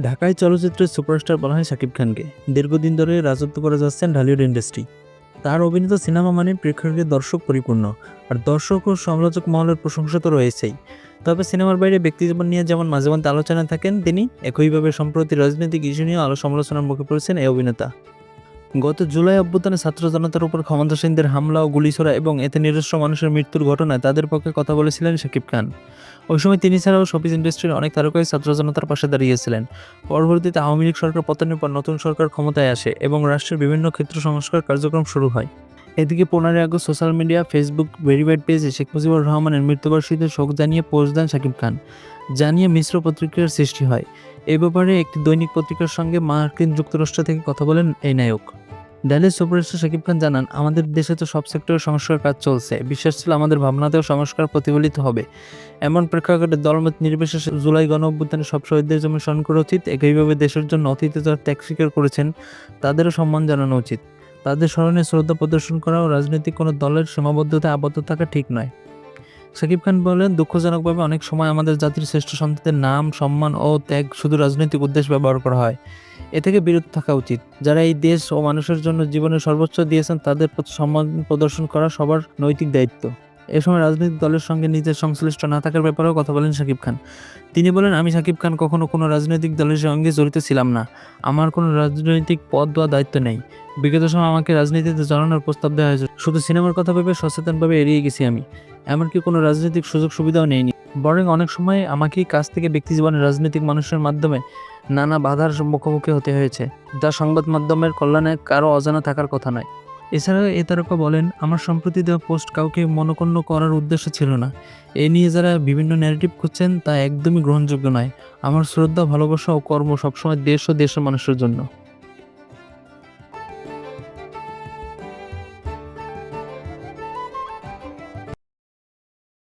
ঢাকায় চলচ্চিত্রের সুপারস্টার বলা হয় শাকিব খানকে। দীর্ঘদিন ধরে রাজত্ব করে যাচ্ছেন ঢালিউড ইন্ডাস্ট্রি। তার অভিনীত সিনেমা মানে প্রেক্ষকের দর্শক পরিপূর্ণ, আর দর্শক ও সমালোচক মহলের প্রশংসা তো রয়েছেই। তবে সিনেমার বাইরে ব্যক্তিজীবন নিয়ে যেমন মাঝে মধ্যে আলোচনায় থাকেন তিনি, একইভাবে সম্প্রতি রাজনৈতিক ইস্যু নিয়ে সমালোচনার মুখে পড়েছেন এই অভিনেতা। গত জুলাই অভ্যুত্থানে ছাত্র জনতার উপর ক্ষমতাসীনদের হামলা ও গুলিছোড়া এবং এতে নিরস্ত্র মানুষের মৃত্যুর ঘটনায় তাদের পক্ষে কথা বলেছিলেন শাকিব খান। ওই সময় তিনি ছাড়াও শোবিজ ইন্ডাস্ট্রির অনেক তারকাই ছাত্র জনতার পাশে দাঁড়িয়েছিলেন। পরবর্তীতে আওয়ামী লীগ সরকার পতনের পর নতুন সরকার ক্ষমতায় আসে এবং রাষ্ট্রের বিভিন্ন ক্ষেত্র সংস্কার কার্যক্রম শুরু হয়। এদিকে 15 August social media, Facebook verified পেজে শেখ মুজিবুর রহমানের মৃত্যুবার্ষিকীতে শোক জানিয়ে পোস্ট দেন শাকিব খান। জানিয়ে মিশ্র প্রতিক্রিয়ার সৃষ্টি হয়। এ ব্যাপারে একটি দৈনিক পত্রিকার সঙ্গে মার্কিন যুক্তরাষ্ট্র থেকে কথা বলেন এই নায়ক। ডালির সুপারস্টার শাকিব খান জানান, আমাদের দেশে তো সব সেক্টরে সংস্কার কাজ চলছে, বিশ্বাস ছিল আমাদের ভাবনাতেও সংস্কার প্রতিফলিত হবে। এমন প্রেক্ষাপটে দলমত নির্বিশেষে জুলাই গণঅভ্যুত্থানে সব শহীদদের জন্য স্মরণ করা উচিত। একইভাবে দেশের জন্য অতীতে যারা ত্যাগ স্বীকার করেছেন তাদেরও সম্মান জানানো উচিত। তাদের স্মরণে শ্রদ্ধা প্রদর্শন করা ও রাজনৈতিক কোনো দলের সীমাবদ্ধতায় আবদ্ধ থাকা ঠিক নয়। শাকিব খান বলেন, দুঃখজনকভাবে অনেক সময় আমাদের জাতির শ্রেষ্ঠ সন্তানদের নাম, সম্মান ও ত্যাগ শুধু রাজনৈতিক উদ্দেশ্যে ব্যবহার করা হয়। এ থেকে বিরত থাকা উচিত। যারা এই দেশ ও মানুষের জন্য জীবনের সর্বোচ্চ দিয়েছেন তাদের প্রতি সম্মান প্রদর্শন করা সবার নৈতিক দায়িত্ব। এ সময় রাজনৈতিক দলের সঙ্গে নিজের সংশ্লিষ্ট না থাকার ব্যাপারেও কথা বলেন শাকিব খান। তিনি বলেন, আমি শাকিব খান কখনো কোনো রাজনৈতিক দলের সঙ্গে জড়িত ছিলাম না। আমার কোনো রাজনৈতিক পদ বা দায়িত্ব নেই। বিগত সময় আমাকে রাজনীতিতে জড়ানোর প্রস্তাব দেওয়া হয়েছে, শুধু সিনেমার কথা ভেবে সচেতনভাবে এড়িয়ে গেছি আমি। এমনকি কোনো রাজনৈতিক সুযোগ সুবিধাও নেইনি। বরং অনেক সময় আমাকেই কাছ থেকে ব্যক্তিজীবনের রাজনৈতিক মানুষের মাধ্যমে নানা বাধার মুখোমুখি হতে হয়েছে, যা সংবাদ মাধ্যমের কল্যাণে কারো অজানা থাকার কথা নয়। এছাড়াও এ তারকা বলেন, আমার সম্প্রতি দেওয়া পোস্ট কাউকে মনোক্ষুণ্ণ করার উদ্দেশ্য ছিল না। এ নিয়ে যারা বিভিন্ন ন্যারেটিভ খুঁজছেন তা একদমই গ্রহণযোগ্য নয়। আমার শ্রদ্ধা, ভালোবাসা ও কর্ম সবসময় দেশ ও দেশের মানুষের জন্য।